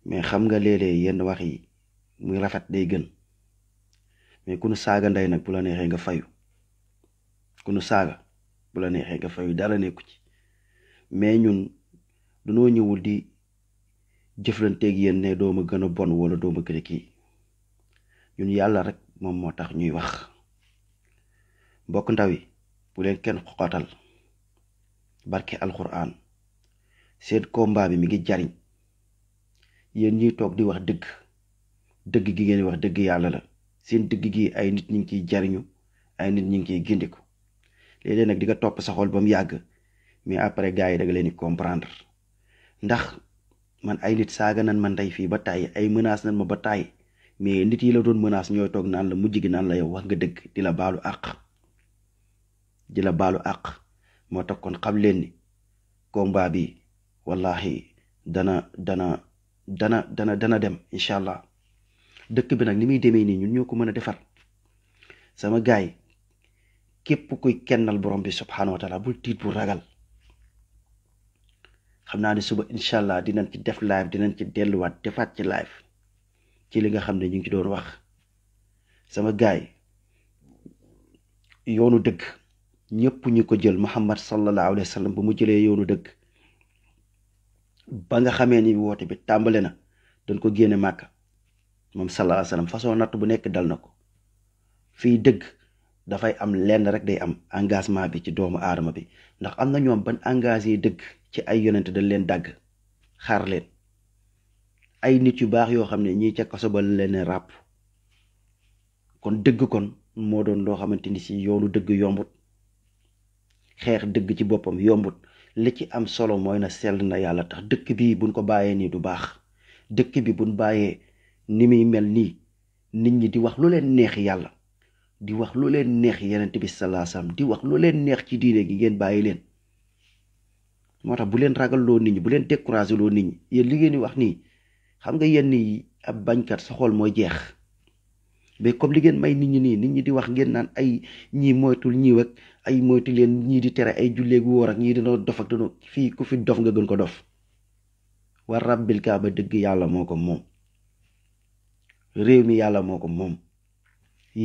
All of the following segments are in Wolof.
mais xam nga léeg-léeg yenn wax yi muy rafet day gën mais ku nu saaga ndey nag bu la neexee nga fayu ku nu saaga bu la neexee nga fayu dara nekku ci mais ñun dunoo ñëwul di jëflanteeg yéen ne dooma gën a bon wala dooma gën a kii ñun yàlla rek moom moo tax ñuy wax mbokk ndaw yi bu leen kenn xoqatal barke alxuraan seen combat bi mi ngi jariñ yéen ñiy toog di wax dëgg gi ngeen wax dëgg yàlla la seen dëgg gi ay nit ñi ngi ciy jariñu ay nit ñi ngi ciy gindiku léeg-léeg nag di nga topp sa xol ba mu yàgg mais après gars yi da nga leen di comprendre ndax man ay nit saaga nan ma ndey fii ba tàyyi ay menace nan ma ba tàyyi mais nit yi la doon menace ñooy toog naan la mujj gi naan la yow wax nga dëgg di la baalu àq moo tax kon xam leen ni combat bi wallahi dana dem incha allah dëkk bi nag ni muy demee nii ñun ñoo ko mën a defar sama gaay képp kuy kennal borom bi subhanahu wa taala bul tiit bu ragal xam naa ne suba incha allah dinañ ci def live dinañ ci delluwaat defaat ci live ci li nga xam ne ñu ngi ci doon wax sama gaay yoonu dëgg ñëpp ñu ko jël Muhammad sallallahu alayhi wa sallam ba mu jëlee yoonu dëgg ba nga xamee ni woote bi tàmbale na dañ ko génne màkka moom sallallahu alayhi wa sallam façon natt bu nekk dal na ko fii dëgg dafay am lenn rek day am engagement bi ci doomu aadama bi ndax am na ñoom ban engagé dëgg ci ay yonent dañ leen dagg xaar leen ay nit yu baax yoo xam ne ñii ca kaso ba leen ràpp kon dëgg kon moo doon loo xamante ni si yoonu dëgg yombut xeex dëgg ci boppam yombut li ci am solo mooy na sell na yàlla tax dëkk bi buñ ko bàyyee nii du baax dëkk bi buñ bàyyee ni muy mel nii nit ñi di wax lu leen neex yàlla di wax lu leen neex yenent bi sallallahu alayhi wasallam di wax lu leen neex ci diine gi ngeen bàyyi leen moo tax bu leen ragal loo nit ñi bu leen découragé loo nit ñi yéen li ngeen di wax nii xam nga yenn yi ab bañkat sa xol mooy jeex mais comme li ngeen may nit ñi nii nit ñi di wax ngeen naan ay ñii moytul ñii ak ay moytu leen ñii di tere ay julleegu wóor ak ñii dina dof ak dina fii ku fi dof nga gën ko dof war rabbil kaaba dëgg yàlla moo ko moom réew mi yàlla moo ko moom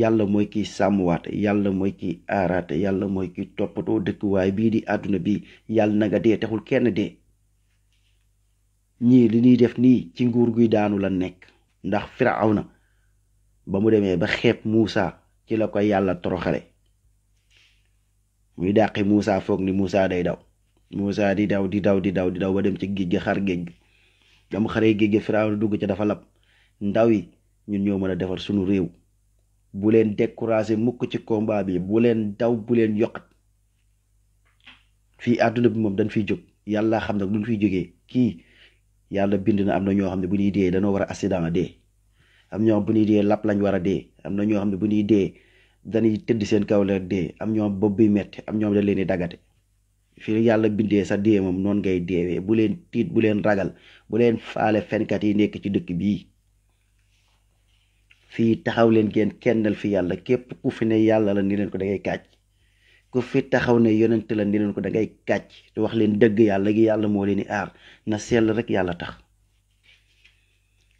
yàlla mooy kiy sàmmwaate yàlla mooy kiy aaraate yàlla mooy kiy toppatoo dëkkuwaay bii di àdduna bi yàlla na nga dee taxul kenn dee ñii li ñuy def nii ci nguur guy daanu la nekk ndax Firawna ba mu demee ba xeeb Muusa ci la ko yàlla toroxale muy dàqi Muusa foog ni Muusa day daw Muusa di daw ba dem ci géej gi xar géej gi ba mu xaree géej gi Firawna dugg ca dafa lab ndaw yi ñun ñoo mën a defar sunu réew bu leen découragé mukk ci combat bi bu leen daw bu leen yokkat fii àdduna bi moom dañ fiy jóg yàlla xam nag duñ fiy jógee kii yàlla bind na am na ñoo xam ne bu ñuy dee dañoo war a accident dee am ñoo xam bu ñuy dee lapp lañ war a dee am na ñoo xam ne bu ñuy dee dañuy tëdd seen kaw la dee am ñoo xam bopp bi metti am ñoo xam dañ leen di dagate fii yàlla bindee sa dee moom noonu ngay deewee bu leen tiit bu leen ragal bu leen faale fenkat yi nekk ci dëkk bii fii taxaw leen ngeen kennal fi yàlla képp ku fi ne yàlla la ni leen ko da ngay kàcc ku fi taxaw ne yonent la ni leen ko da ngay kàcc te wax leen dëgg yàlla gi yàlla moo leen di aar na sell rek yàlla tax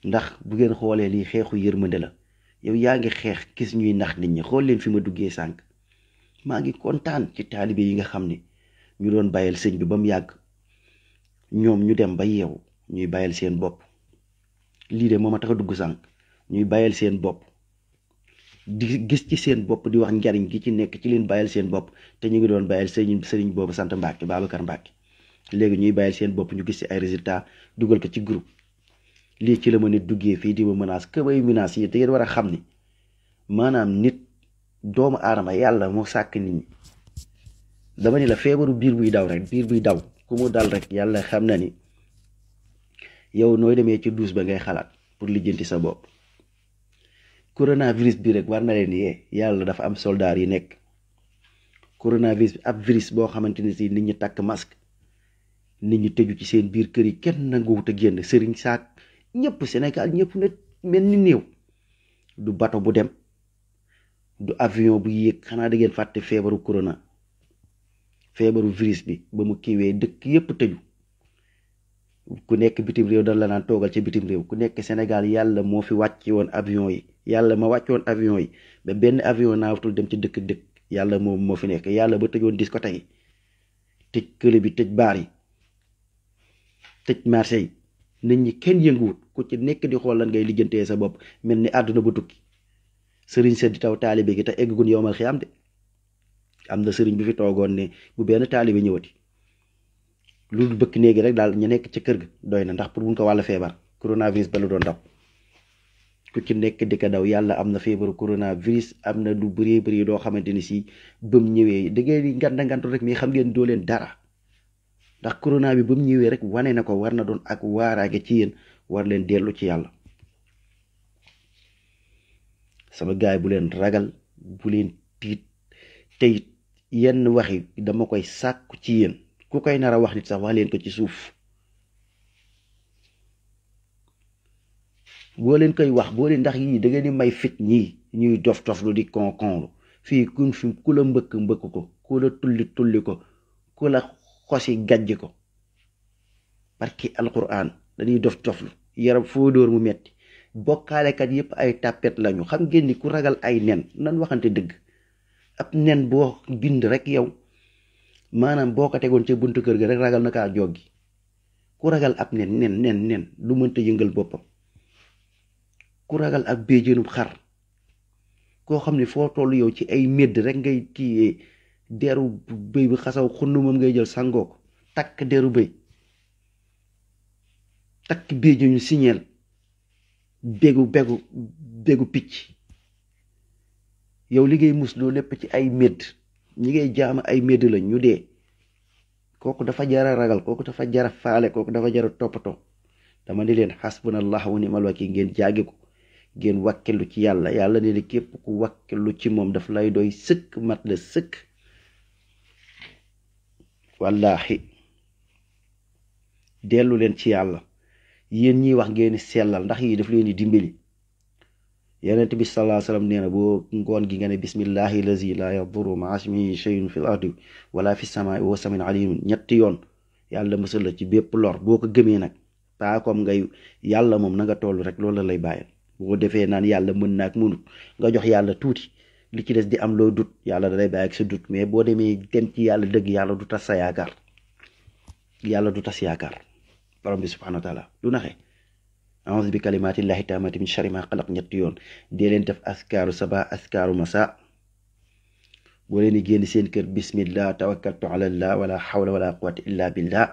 ndax bu ngeen xoolee lii xeexu yërmande la yow yaa ngi xeex gis ñuy nax nit ñi xool leen fi ma duggee sànq maa ngi kontaan ci taalibe yi nga xam ne ñu doon bàyyil sëñ bi ba mu yàgg ñoom ñu dem ba yeewu ñuy bàyyil seen bopp lii de moo ma tax a dugg sànq ñuy bàyyil seen bopp di gis ci seen bopp di wax njariñ gi ci nekk ci leen bàyyil seen bopp te ñu ngi doon bàyyil sëriñ boobu sant Mbàkke Babacar Mbàkke léegi ñuy bàyyil seen bopp ñu gis ci ay résultats dugal ko ci groupe lii ci la ma nit duggee fii di ma menace que bay menace yi te ngeen war a xam ni maanaam nit doomu aadama yàlla moo sàkk nit ñi dama ni la feebaru biir buy daw rek biir buy daw ku mu dal rek yàlla xam na ni yow nooy demee ci douche ba ngay xalaat pour lijjanti sa bopp coronavirus bi rek war na leen yee yàlla dafa am soldaar yi nekk coronavirus bi ab virus boo xamante ni si nit ñi takk masque nit ñi tëju ci seen biir kër yi kenn nanguwut a génn sëriñ saak ñëpp Sénégal ñëpp na mel ni néew du bato bu dem du avion bu yéeg xanaa da ngeen fàtte feebaru corona feebaru virus bi ba mu kiiwee dëkk yëpp tëju ku nekk bitim réew dañ la naan toogal ci bitim réew ku nekk Sénégal yàlla moo fi wàcce woon avion yi yàlla ma wàcce woon avion yi ba benn avion naawatul dem ci dëkk yàlla moom moo fi nekk yàlla ba tëjoon discothèque yi tëj kële bi tëj baar yi tëj marché yi nit ñi kenn yënguwut ku ci nekk di xool lan ngay lijjantee sa bopp mel ni àdduna bu tukki sëriñ sa di taw taalibe gi te eggugun yowmal xiyaam de am na sëriñ bi fi toogoon ne bu benn taalibe ñëwati lu bëkk néegi rek daal ñu nekk ci kër ga doy na ndax pour buñ ko wàll feebar coronavirus ba lu doon daw ku ci nekk di ko daw yàlla am na feebaru coronavirus am na lu bëree bëri doo xamante ni si ba mu ñëwee da ngeen di ngantu rek mais xam ngeen doo leen dara ndax corona bi ba mu ñëwee rek wane na ko war na doon ak waaraage ci yéen war leen dellu ci yàlla sama gaay bu leen ragal bu leen tiit tey yenn waxi dama koy sàkku ci yéen ku koy nar a wax nit sax wax leen ko ci suuf boo leen koy wax boo leen ndax yii da ngeen di may fit ñii ñuy dof lu di konkonlu fii kun fi ku la mbëkk ko ku la tulli ko ku la xosi gàjj ko barki alquran dañuy dof-doflu yaram foo dóor mu metti bokkaalekat yépp ay tàppet lañu xam ngeen ni ku ragal ay nen nan waxante dëgg ab nen boo bind rek yow maanaam boo ko tegoon ca buntu kër ga rek ragal na kaa joggi ku ragal ab nen lu mënta yëngal boppam ku ragal ab béjjéenum xar koo xam ne foo toll yow ci ay médd rek ngay kiyee deru bëy bi xasaw xunnu moom ngay jël sangoo ko takk deru bëy takk béjjéenu siñeel bégu picc yow li ngay mus loolu lépp ci ay médd ñi ngay jaama ay médd la ñu dee kooku dafa jara ragal kooku dafa jara faale kooku dafa jara toppatoo dama ni leen xasbunallahu wa ni'mal wakiil ngeen jaagi ko ngeen wàkkelu ci yàlla yàlla ne képp ku wàkkelu ci moom daf lay doy sëkk mat la sëkk wallaahi dellu leen ci yàlla yéen ñiy wax ngeen sellal ndax yi daf leen di dimbali yonent bi sallallahu alayhi wasallam nee na boo ngoon gi nga ne bismillahi lazi la yadurru ma'a ismihi shay'un fil ardi wala fis samaa'i wa samiun alim ñetti yoon yàlla mësal la ci bépp lor boo ko gëmee nag pas comme ngay yàlla moom na nga toll rek loolu la lay bàyyil boo defee naan yàlla mën na ak mënut nga jox yàlla tuuti li ci des di am loo dut yàlla da lay bàyyi ak sa dut mais boo demee dem ci yàlla dëgg yàlla du tas sa yaakaar yàlla du tas yaakaar borom bi subhanahu wa taala du naxe a'udhu bi kalimatillahi tammati min sharri ma xalaq ñetti yoon dee leen def askaaru saba askaaru masa boo leen di génn seen kër bismillah tawakkaltu ala allah wala hawla wala quwwata illa billah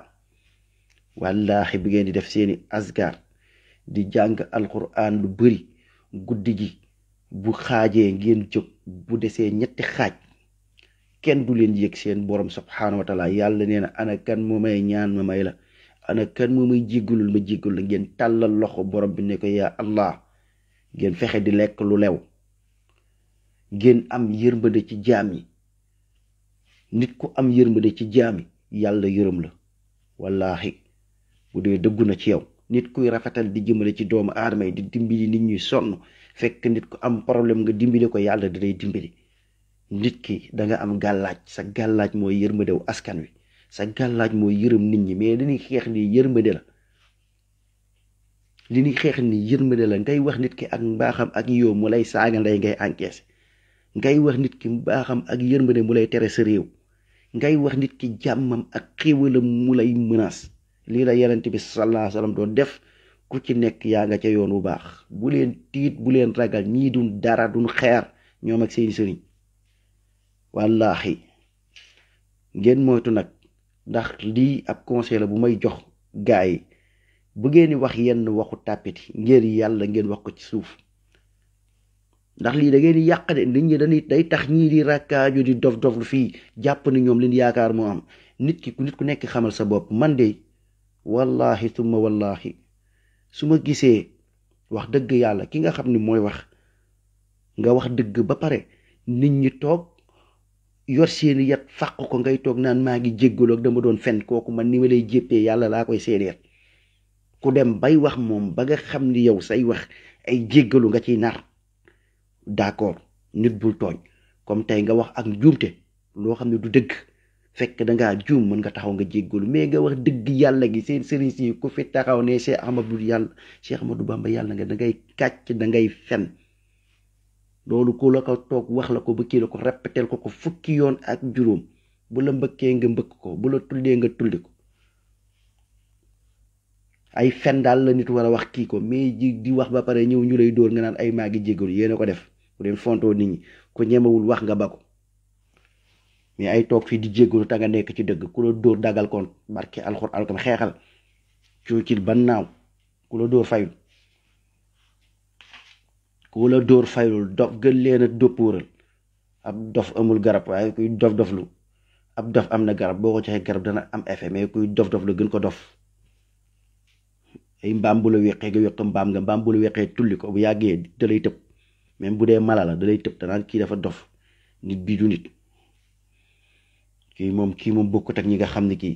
wallahi bi ngeen di def seeni askar di jàng alquran lu bëri guddi gi bu xaajee ngeen jóg bu desee ñetti xaaj kenn du leen yëg seen borom subhanahu wa taala yàlla nee na ana kan moo may ñaan ma may la ana kan moo may jéggalul ma jéggal la ngeen tàllal loxo borom bi ne ko yaa allah ngeen fexe di lekk lu lew ngeen am yërmande ci jaam yi nit ku am yërmande ci jaam yi yàlla yërëm la wallahi bu dee dëggu na ci yow nit kuy rafetal di jëmale ci doomu aadama yi di dimbali nit ñuy sonn fekk nit ku am problème nga dimbali ko yàlla da lay dimbali nit ki da nga am gàllaaj sa gàllaaj mooy yërmandew askan wi sa gàllaaj mooy yërëm nit ñi mais li ñuy xeex ni yërmande la li ñuy xeex ni yërmande la ngay wax nit ki ak mbaaxam ak yow mu lay saaga ndey ngay encaissé ngay wax nit ki mbaaxam ak yërmande mu lay tere sa réew ngay wax nit ki jàmmam ak xéewalam mu lay menace lii la yonent bi sallallahu alayhi wasallam doon def ku ci nekk yaa nga ca yoon bu baax bu leen tiit bu leen ragal ñii duñ dara duñ xeer ñoom ak seeni sëriñ wallahi ngeen moytu nag ndax lii ab conseil la bu may jox gaay yi bu ngeen di wax yenn waxu tàppiti ngeen yàlla ngeen wax ko ci suuf ndax lii da ngeen di yàq de nit ñi dañuy day tax ñii di rakkaaju di dof lu fii jàpp ni ñoom leen yaakaar moo am nit ku nekk xamal sa bopp man de wallahi summa wallahi su ma gisee wax dëgg yàlla ki nga xam ne mooy wax nga wax dëgg ba pare nit ñi toog yor seeni yat fàq ko ngay toog naan maa ngi jéggaloog dama doon fen kooku man ni ma lay jéppee yàlla laa koy seedeet ku dem bay wax moom ba nga xam ni yow say wax ay jéggalu nga ciy nar d'accord nit bul tooñ comme tey nga wax ak njuumte loo xam ne du dëgg fekk dangaa juum mën nga taxaw nga jéggalu mais nga wax dëgg yàlla gi seen sëriñ si ku fi taxaw ne Cheikh Ahmadou Bamba yàlla nga da ngay kàcc da ngay fen loolu ku la ko toog wax la ko ba kii la ko répétel ko fukki yoon ak juróom bu la mbëkkee nga mbëkk ko bu la tuldee nga tulli ko ay fen daal la nit war a wax kii ko mais di wax ba pare ñëw ñu lay dóor nga naan ay maa ngi jéggalu yéen a ko def bu leen fontoo nit ñi ku ñemewul wax nga ba ko mais ay toog fii di jéggalu ta nga nekk ci dëgg ku la dóor dagal koon barke alxuraan ko xeexal cuucil ba naaw ku la dóor fayul ku la dóor fayul dof gën leen a dóppóoral ab dof amul garab waaye kuy dof lu ab dof am na garab boo ko joxee garab dana am effet mais kuy dof lu gën ko dof ay mbaam bu la weqee nga weq mbaam nga mbaam bu la weqee tulli ko bu yàggee da lay tëb même bu dee mala la da lay tëb danaan kii dafa dof nit bii du nit kii moom bokkut ak ñi nga xam ne kii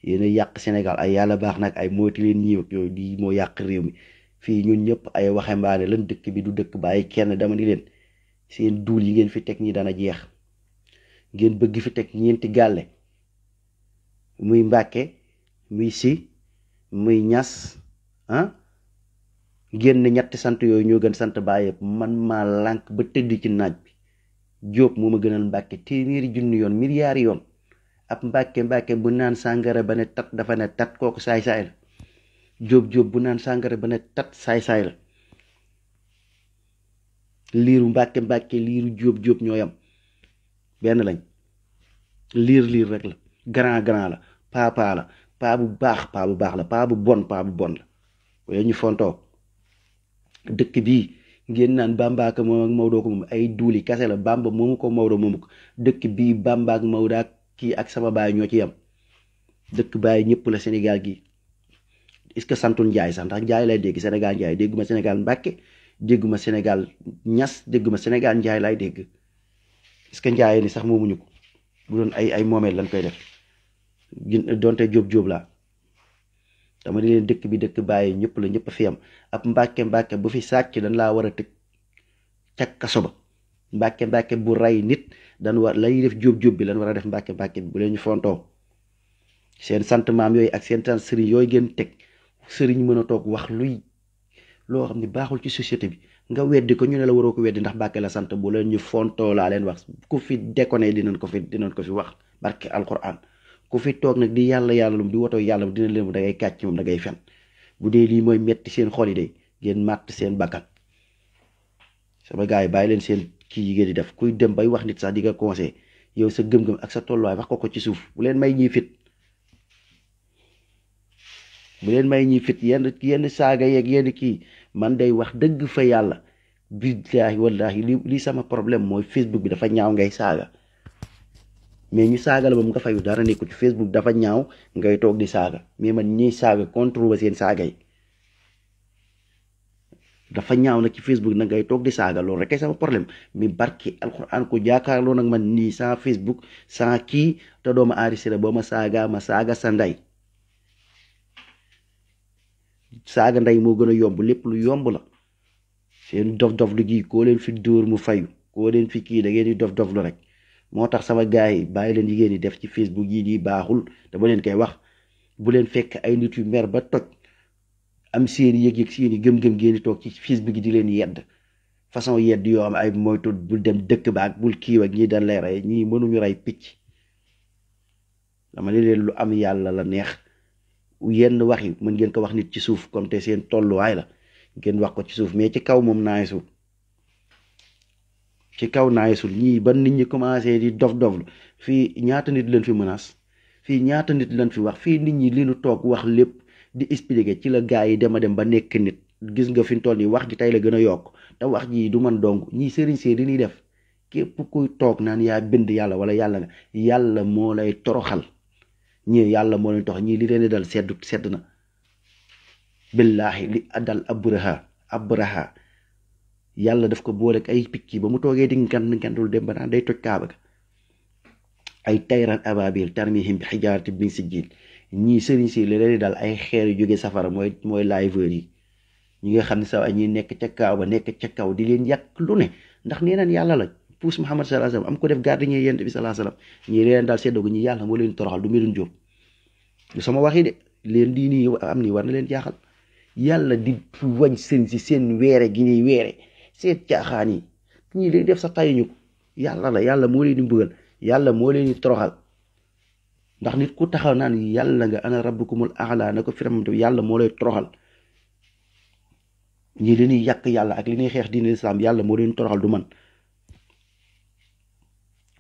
yéen a yàq Sénégal ay yàlla baax nag ay moytu leen ñiiw ak yooyu di moo yàq réew mi fii ñun ñëpp ay waxambaane lan dëkk bi du dëkk bàyyi kenn dama ni leen seen duul yi ngeen fi teg ñi dana jeex ngeen bëgg fi teg ñeenti gàlle muy Mbàkke muy Si muy Ñas génn ñetti sant yooyu ñoo gën sant bàyyi yëpp man maa lànk ba tëdd ci naaj bi Jóob moo ma gënal Mbàkke téeméeri junni yoon milliards yoon ab Mbàkke bu naan sàngara ba ne tat dafa ne tat kooku saay-saay la Jóob bu naan sàngara ba ne tat saay-saay la liiru Mbàkke liiru Jóob ñoo yam benn lañ liir rek la grand la paa la paa bu baax la paa bu bon la waaye ñu fontoo dëkk bii ngeen naan Bamba ak moom ak Maodo ko moom ay duuli kase la Bamba moomu ko Maodo moomu ko dëkk bii Bamba ak Maodo ak kii ak sama baay ñoo ci yam dëkk baay ñëpp la Sénégal gi est-ce que santul Njaay sax ndax Njaay lay dégg Sénégal Njaay dégguma Sénégal Mbàkke dégguma Sénégal Ñas dégguma Sénégal Njaay laay dégg est-ce que Njaay ni sax moomuñu ko bu doon ay moomeel lañ koy def donte Jóob laa dama di leen dëkk bi dëkk bàyyi ñëpp la ñëpp fi am ab Mbàkke bu fi sàcc dañ laa war a tëj ca kaso ba Mbàkke bu rey nit dañ war lay def Jóob bi lan war a def Mbàkke bi bu leen ñu fontoo seen sant maam yooyu ak seen sant sëriñ yooyu ngeen teg sëriñ mën a toog wax luy loo xam ne baaxul ci société bi nga weddi ko ñu ne la waroo ko weddi ndax Mbàkke la sant bu leen ñu fontoo laa leen wax ku fi déconné dinañ ko fi wax barke alquran ku fi toog nag di yàlla lum di woto yàlla dina leen da ngay kàcc moom da ngay fen bu dee lii mooy metti seen xol yi de ngeen màtt seen bakkan sama gars yi bàyyi leen seen kii yi ngeen di def kuy dem bay wax nit sax di nga conseil yow sa gëm-gëm ak sa tolluwaay wax ko ci suuf bu leen may ñuy fit yenn saaga yeeg yenn kii man day wax dëgg fa yàlla billaahi wallaahi li sama problème mooy Facebook bi dafa ñaaw ngay saaga mais ñu saaga la ba mu nga fayu dara nekkul ci Facebook dafa ñaaw ngay toog di saaga mais man ñiy saaga contrôle seen saaga yi dafa ñaaw nag ci Facebook nag ngay toog di saaga loolu rek sama problème mi barki alxuraan ko jaakaarloo nag man nii sans Facebook sans kii te dooma enregistré boo ma saaga sa ndey saaga ndey moo gën a yomb lépp lu yomb la seen dof lu gi koo leen fi dóor mu fayu koo leen fi kii da ngeen di dof lu rek moo tax sama gars yi bàyyi leen yi def ci Facebook yi di baaxul dama leen koy wax bu leen fekk ay nit yu mer ba toj am seen yëg-yëg seen gëm-gëm ngeen di toog ci Facebook yi di leen yedd façon yedd yoo xam ay moytu bul dem dëkk ba ak bul kiiw ak ñii dañ lay rey ñii mënuñu rey picc dama leen lu am yàlla la neex yenn wax yi mën ngeen ko wax nit ci suuf comme te seen tolluwaay la ngeen wax ko ci suuf mais ci kaw moom naay suuf ci kaw naayisul ñii ba nit ñi commencé di dof-doflu fii ñaata nit lañ fi menace fii ñaata nit lañ fi wax fii nit ñi li nu toog wax lépp di expliquer ci la gaa yi dem ba nekk nit gis nga fi mu toll nii wax ji tey la gën a yokk te wax ji du man dong ñii sëriñ see di ñuy def képp kuy toog naan yaa bind yàlla wala yàlla nga yàlla moo lay toroxal ñii yàlla moo leen ñii li leen dal sedd na billaahi li dal abraha yàlla daf ko boole ak ay picc ba mu toogee di ngandul dem ba naan day toj kaaba ga ay tayran ababil tarmihim bi xijaarati min sijjiil ñii sëriñ si li leen dal ay xeer yu jóge safara mooy liveur yi ñi nga xam ne sax ñi nekk ca kaw ba nekk ca kaw di leen yàq lu ne ndax nee naan yàlla la puus Muhammad sallallahu alayhi wasallam am ko def gardien yent bi sallallahu alayhi wasallam ñi leen daal seddoo ñi yàlla moo leen toroxal du Medoune Diop du sama waxi de leen di nii am nii war na leen jaaxal yàlla di wañ seen si seen weere gi ñuy weere seen caaxaan yi ñii lay def sa tayuñu ko yàlla la yàlla moo leen di mbugal yàlla moo leen di toroxal ndax nit ku taxaw naan yàlla nga ana rabbukumul a'la na ko firam yàlla moo lay toroxal ñii li ñuy yàq yàlla ak li ñuy xeex diine islam yàlla moo leen toroxal du man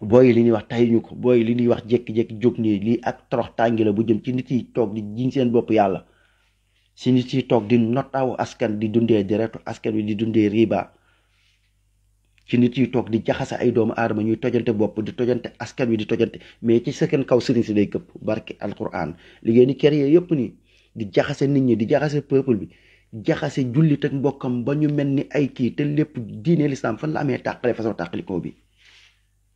booy li ñuy wax tayuñu ko booy li ñuy wax jékki-jékki jóg nii lii ak torox tàngi la bu jëm ci nit yi toog di jiñ seen bopp yàlla si nit yi toog di notaawu askan di dundee deretu askan wi di dundee riba ci nit yi toog di jaxase ay doomu aadama ñuy tojante bopp di tojante askan wi di tojante mais ci seen kaw sëriñ si day këpp barke alquran liggéey ni kër yëpp nii di jaxase nit ñi di jaxase peuple bi jaxase jullit ak mbokkam ba ñu mel ni ay kii te lépp diine l'islam fan la amee tàqale façon tàqalikoo bi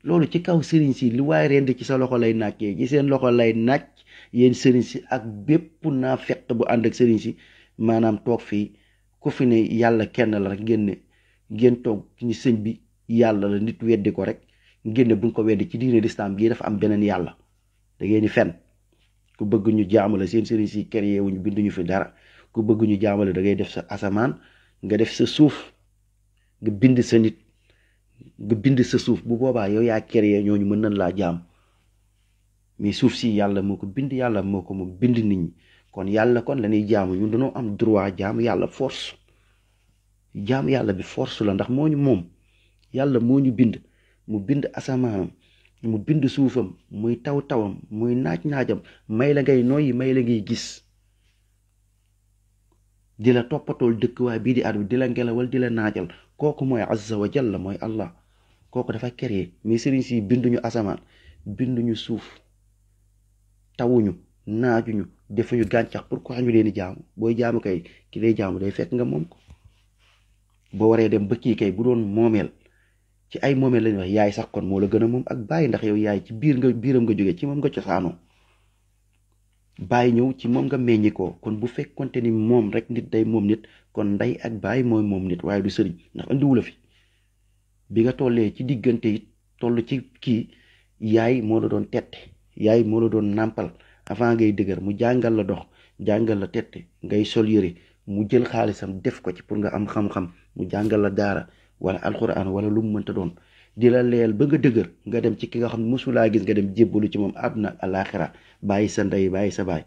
loolu ci kaw sëriñ si lu waaye rend ci sa loxo lay nàkkee ci seen loxo lay nàcc yéen sëriñ si ak bépp naa fekk bu ànd ak sëriñ si maanaam toog fii ku fi ne yàlla kenn la rek ngeen toog ni sëñ bi yàlla la nit weddi ko rek ngeen ne buñ ko weddi ci diine l'islam bii dafa am beneen yàlla da ngeen di fen ku bëgg ñu jaamale seen sëriñ si kër yeewuñu binduñu fi dara ku bëgg ñu jaamale da ngay def sa asamaan nga def sa suuf nga bind sa nit nga bind sa suuf bu boobaa yow yaa kër yee ñooñu mën nañ laa jaam mais suuf si yàlla moo ko bind yàlla moo ko moom bind nit ñi kon yàlla kon la ñuy jaamu ñun dañoo am droit jaamu yàlla force jaamu yàlla bi force la ndax moo ñu moom yàlla moo ñu bind mu bind asamaanam mu bind suufam muy tawam muy naajam may la ngay noyyi may la ngay gis di la toppatool dëkkuwaay bii di at bi di la ngelawal di la naajal kooku mooy azza wa jalla mooy allah kooku dafa créé mais sëriñ si binduñu asamaan binduñu suuf tawuñu naajuñu defuñu gàncax pourquoi ñu leen di jaamu booy jaamu kay ki lay jaamu day fekk nga moom ko boo waree dem ba kii kay bu doon moomeel ci ay moomeel lañuy wax yaay sax kon moo la gën a moom ak bàyyi ndax yow yaay ci biiram nga jóge ci moom nga cosaanoo bàyyi ñëw ci moom nga meññi ko kon bu fekkonte ni moom rek nit day moom nit kon ndey ak bàyyi mooy moom nit waaye du sëriñ ndax andiwu la fi bi nga tollee ci diggante it toll ci kii yaay moo la doon tette yaay moo la doon nàmpal avant ngay dëgër mu jàngal la dox jàngal la tette ngay sol yëre mu jël xaalisam def ko ci pour nga am xam-xam mu jàngal la daara wala alxuraan wala lu mu mënta doon di la leel ba nga dëgër nga dem ci ki nga xam ne mosulaa gis nga dem jébbalu ci moom àdduna ak alaaxira bàyyi sa ndey bàyyi sa baay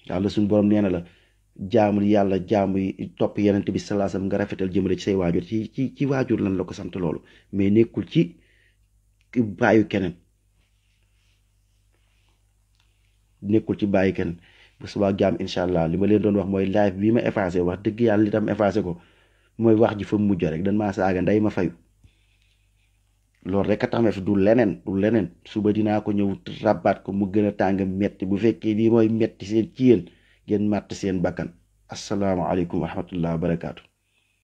yàlla suñu borom nee na la jaamu yàlla jaamu yi topp yenent bi sallallahu alayhi wasallam nga rafetal jëmale ci say waajur ci waajur lan la ko sant loolu mais nekkul ci bàyyu keneen bu subaa jaam incha allah li ma leen doon wax mooy live bii ma effacé wax dëgg yàlla li tam effacé ko mooy wax ji fa mujj rek dañ maa saaga nday ma fayu loolu rek a tax ma fi du leneen suba dinaa ko ñëw rabaat ko mu gën a tàng metti bu fekkee lii mooy metti seen ci yéen ngeen màtt seen bakkan asalaamaaleykum wa rahmatullah wa barakaatu.